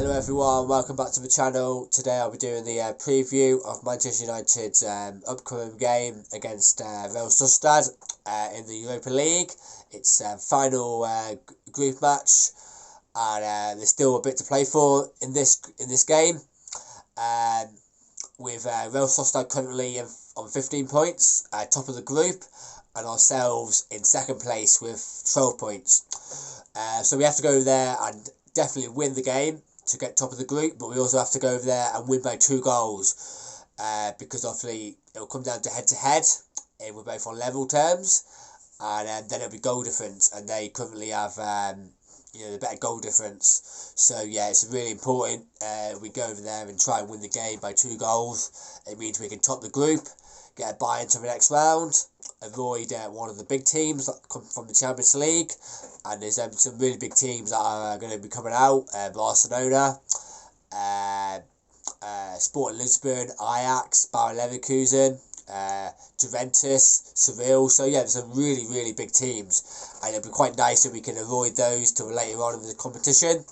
Hello everyone, welcome back to the channel. Today I'll be doing the preview of Manchester United's upcoming game against Real Sociedad in the Europa League. It's final group match, and there's still a bit to play for in this game. With Real Sociedad currently on 15 points, top of the group, and ourselves in second place with 12 points. So we have to go there and definitely win the game to get top of the group, but we also have to go over there and win by 2 goals, because obviously it'll come down to head, and we're both on level terms, and then it'll be goal difference, and they currently have the better goal difference. So yeah, it's really important we go over there and try and win the game by 2 goals. It means we can top the group, get a buy into the next round, avoid one of the big teams that come from the Champions League, and there's some really big teams that are going to be coming out, Barcelona, Sporting Lisbon, Ajax, Bayer Leverkusen, Juventus, Seville. So yeah, there's some really big teams, and it'll be quite nice if we can avoid those till later on in the competition.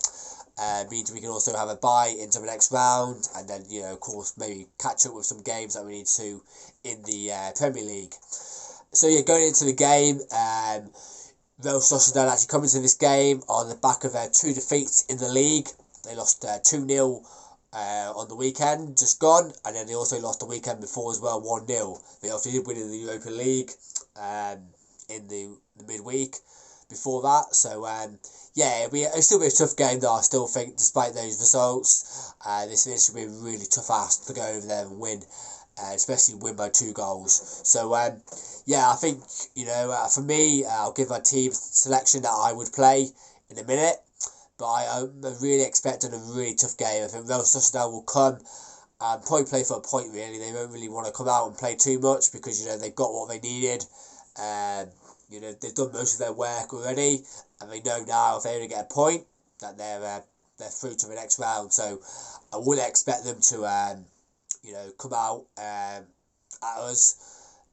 Means we can also have a bye into the next round, and then of course maybe catch up with some games that we need to in the Premier League. So yeah, going into the game, Real Sociedad actually come into this game on the back of 2 defeats in the league. They lost 2-0 on the weekend just gone, and then they also lost the weekend before as well, 1-0. They obviously did win in the Europa League in the midweek before that. So it'll still be a tough game though. I still think, despite those results, this will be a really tough ask to go over there and win, especially win by 2 goals. So I think for me, I'll give my team selection that I would play in a minute, but I'm really expecting a really tough game. I think Real Sociedad will come and probably play for a point. Really, they don't really want to come out and play too much because they've got what they needed. They've done most of their work already, and they know now if they only get a point that they're through to the next round. So I wouldn't expect them to come out at us,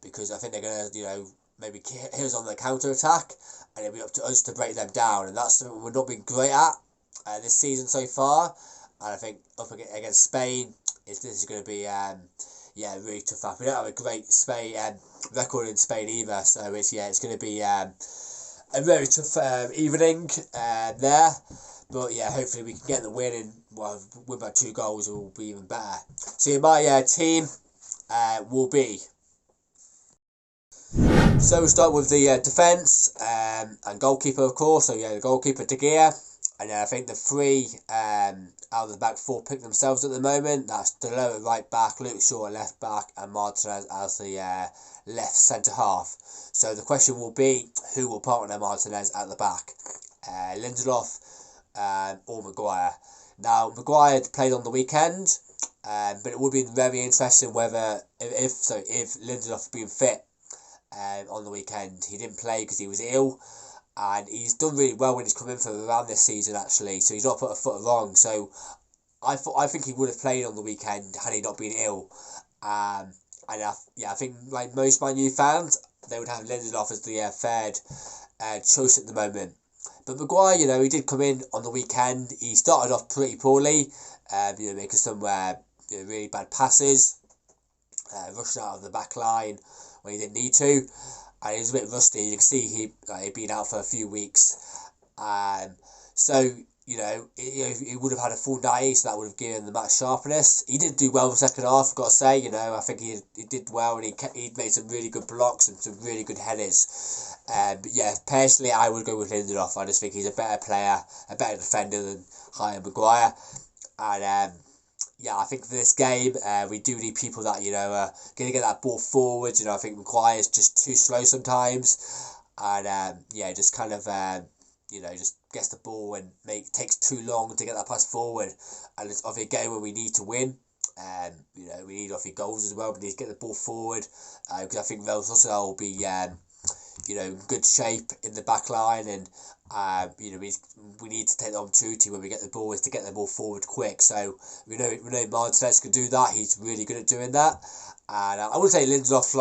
because I think they're gonna maybe hit us on the counter attack, and it'll be up to us to break them down, and that's something we've not been great at this season so far. And I think up against Spain, this is going to be really tough. We don't have a great Spain record in Spain either, so it's going to be a very tough evening there. But yeah, hopefully we can get the win, and win by 2 goals, it will be even better. So my team will be. So we'll start with the defence and goalkeeper, of course. So the goalkeeper De Gea, and I think the 3 out of the back 4 pick themselves at the moment. That's Delo at right back, Luke Shaw at left back, and Martinez as the left centre half. So the question will be, who will partner Martinez at the back, Lindelof or Maguire? Now Maguire played on the weekend, but it would be very interesting whether if Lindelof had been fit on the weekend. He didn't play because he was ill, and he's done really well when he's come in for around this season actually, so he's not put a foot wrong. So I think he would have played on the weekend had he not been ill. And I think like most Man U fans, they would have Lindelof as the third choice at the moment. But Maguire, he did come in on the weekend. He started off pretty poorly, making some really bad passes, rushing out of the back line when he didn't need to, and he was a bit rusty. You can see he'd been out for a few weeks, so he would have had a full 90, so that would have given the match sharpness. He did do well in the second half, I've got to say. I think he did well, and he made some really good blocks and some really good headers. But yeah, personally I would go with Lindelof. I just think he's a better player, a better defender than Harry Maguire, and I think for this game, we do need people that are going to get that ball forward. I think Maguire's just too slow sometimes, and just kind of just gets the ball and takes too long to get that pass forward. And it's obviously a game where we need to win. We need obviously goals as well. We need to get the ball forward, because I think Real Sociedad will be good shape in the back line, and we need to take the opportunity when we get the ball is to get the ball forward quick. So we know Martinez can do that. He's really good at doing that, and I would say Lindelof,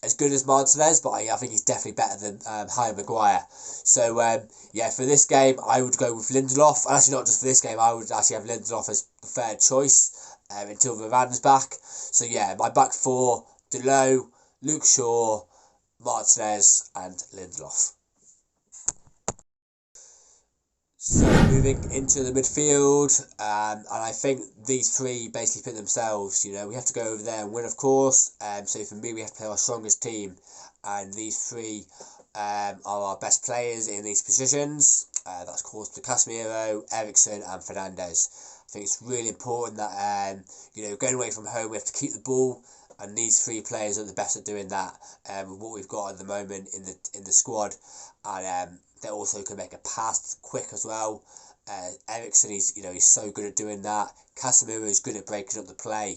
as good as Martinez, but I think he's definitely better than Harry Maguire. So for this game, I would go with Lindelof. And actually, not just for this game, I would actually have Lindelof as the third choice until Varane's back. So my back four: Delo, Luke Shaw, Martinez, and Lindelof. So moving into the midfield, and I think these three basically fit themselves. We have to go over there and win, of course. So for me, we have to play our strongest team, and these three are our best players in these positions. That's, of course, Casemiro, Eriksen, and Fernandes. I think it's really important that going away from home, we have to keep the ball, and these three players are the best at doing that. With what we've got at the moment in the squad, and they also can make a pass quick as well. Eriksen, he's so good at doing that. Casemiro is good at breaking up the play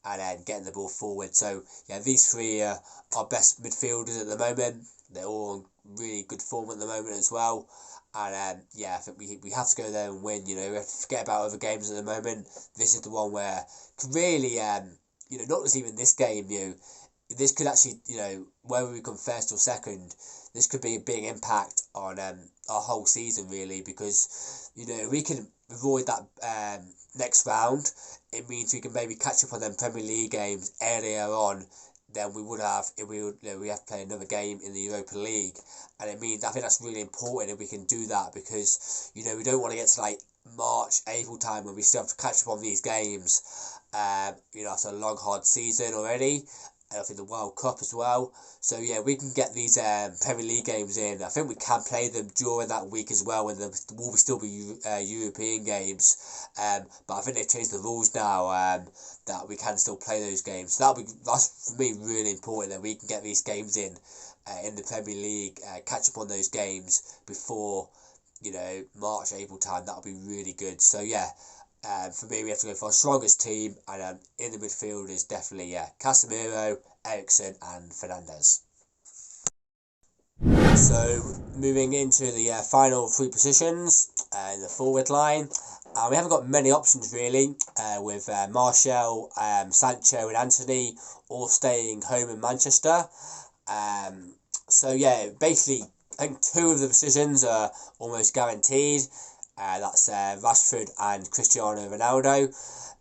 and getting the ball forward. So these three are our best midfielders at the moment. They're all in really good form at the moment as well. And I think we have to go there and win. We have to forget about other games at the moment. This is the one where could really not just even this game. This could actually whether we come first or second, this could be a big impact on our whole season, really, because we can avoid that next round. It means we can maybe catch up on them Premier League games earlier on than we would have if we have to play another game in the Europa League. And it means, I think that's really important if we can do that, because we don't want to get to like March, April time when we still have to catch up on these games. After a long hard season already. I think the World Cup as well. So we can get these Premier League games in. I think we can play them during that week as well, when there will still be European games. But I think they've changed the rules now that we can still play those games. So that's for me really important, that we can get these games in the Premier League, catch up on those games before March, April time. That'll be really good. So for me, we have to go for our strongest team, and in the midfield is definitely Casemiro, Eriksen, and Fernandes. So moving into the final three positions in the forward line, we haven't got many options really, with Martial, Sancho, and Anthony all staying home in Manchester. Basically, I think two of the positions are almost guaranteed. That's Rashford and Cristiano Ronaldo.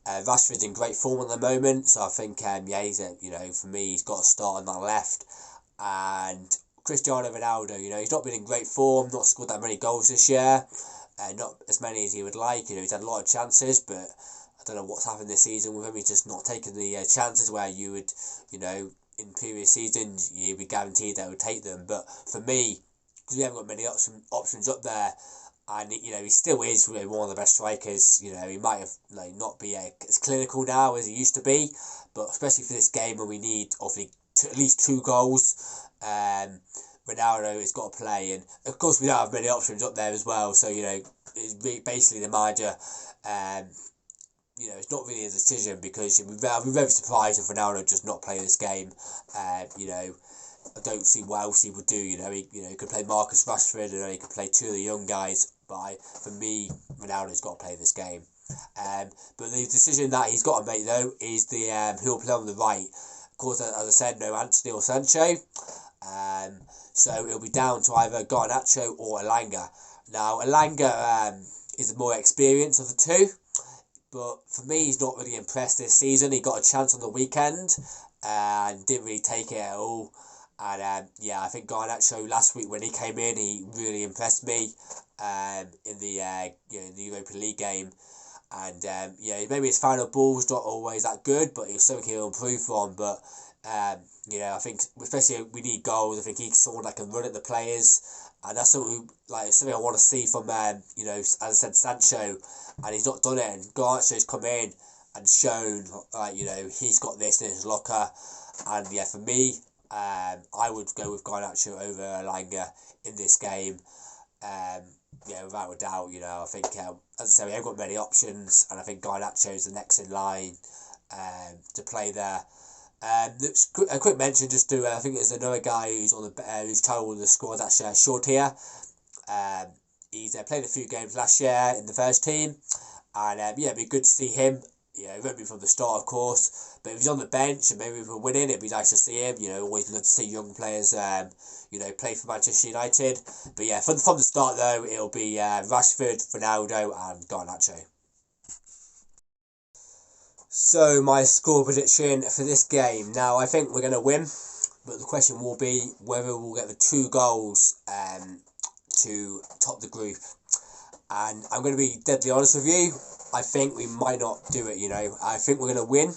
Rashford's in great form at the moment, so I think he's for me, he's got to start on that left. And Cristiano Ronaldo, he's not been in great form, not scored that many goals this year, not as many as he would like. He's had a lot of chances, but I don't know what's happened this season with him. He's just not taking the chances where you would, in previous seasons you'd be guaranteed they would take them. But for me, because we haven't got many options up there, and he still is really one of the best strikers. He might have not be as clinical now as he used to be, but especially for this game when we need obviously at least 2 goals, Ronaldo has got to play. And of course we don't have many options up there as well, so it's basically the manager. It's not really a decision, because I'd be very surprised if Ronaldo does not play this game. I don't see what else he would do. He could play Marcus Rashford, and he could play 2 of the young guys. But for me, Ronaldo's got to play this game. But the decision that he's got to make, though, is who will play on the right. Of course, as I said, no Anthony or Sancho. So it'll be down to either Garnacho or Elanga. Now, Elanga is the more experienced of the two, but for me, he's not really impressed this season. He got a chance on the weekend and didn't really take it at all. And I think Garnacho last week when he came in, he really impressed me in the Europa League game. And maybe his final ball's not always that good, but it's something he'll improve on. But I think especially we need goals. I think he's someone that can run at the players, and that's something I want to see from as I said, Sancho, and he's not done it. And Garnacho's come in and shown he's got this in his locker. And for me, I would go with Garnacho over Elanga in this game. Without a doubt. I think as I say, we haven't got many options, and I think Garnacho is the next in line to play there. A quick mention just to I think there's another guy who's on the who's told the squad, that's short here. He's played a few games last year in the first team, and it'd be good to see him Yeah, it won't be from the start, of course, but if he's on the bench and maybe if we're winning, it'd be nice to see him. Always love to see young players, play for Manchester United. But yeah, from the start though, it'll be Rashford, Ronaldo, and Garnacho. So my score prediction for this game. Now I think we're going to win, but the question will be whether we'll get the 2 goals to top the group. And I'm going to be deadly honest with you. I think we might not do it. I think we're going to win.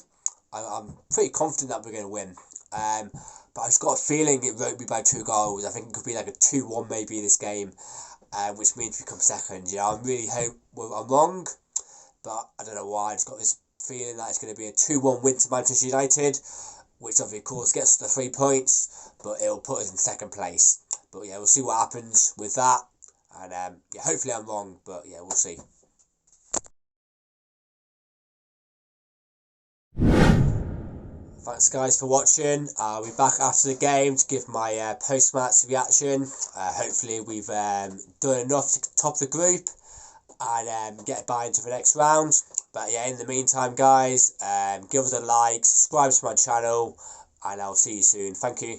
I'm pretty confident that we're going to win. But I've just got a feeling it won't be by 2 goals. I think it could be like a 2-1 maybe this game, which means we come second. I really hope I'm wrong, but I don't know why. I just got this feeling that it's going to be a 2-1 win to Manchester United, which of course gets us the 3 points, but it'll put us in second place. But yeah, we'll see what happens with that. And hopefully I'm wrong, but yeah, we'll see. Thanks guys for watching. I'll be back after the game to give my post-match reaction. Hopefully we've done enough to top the group and get by into the next round. But yeah, in the meantime guys, give us a like, subscribe to my channel, and I'll see you soon. Thank you.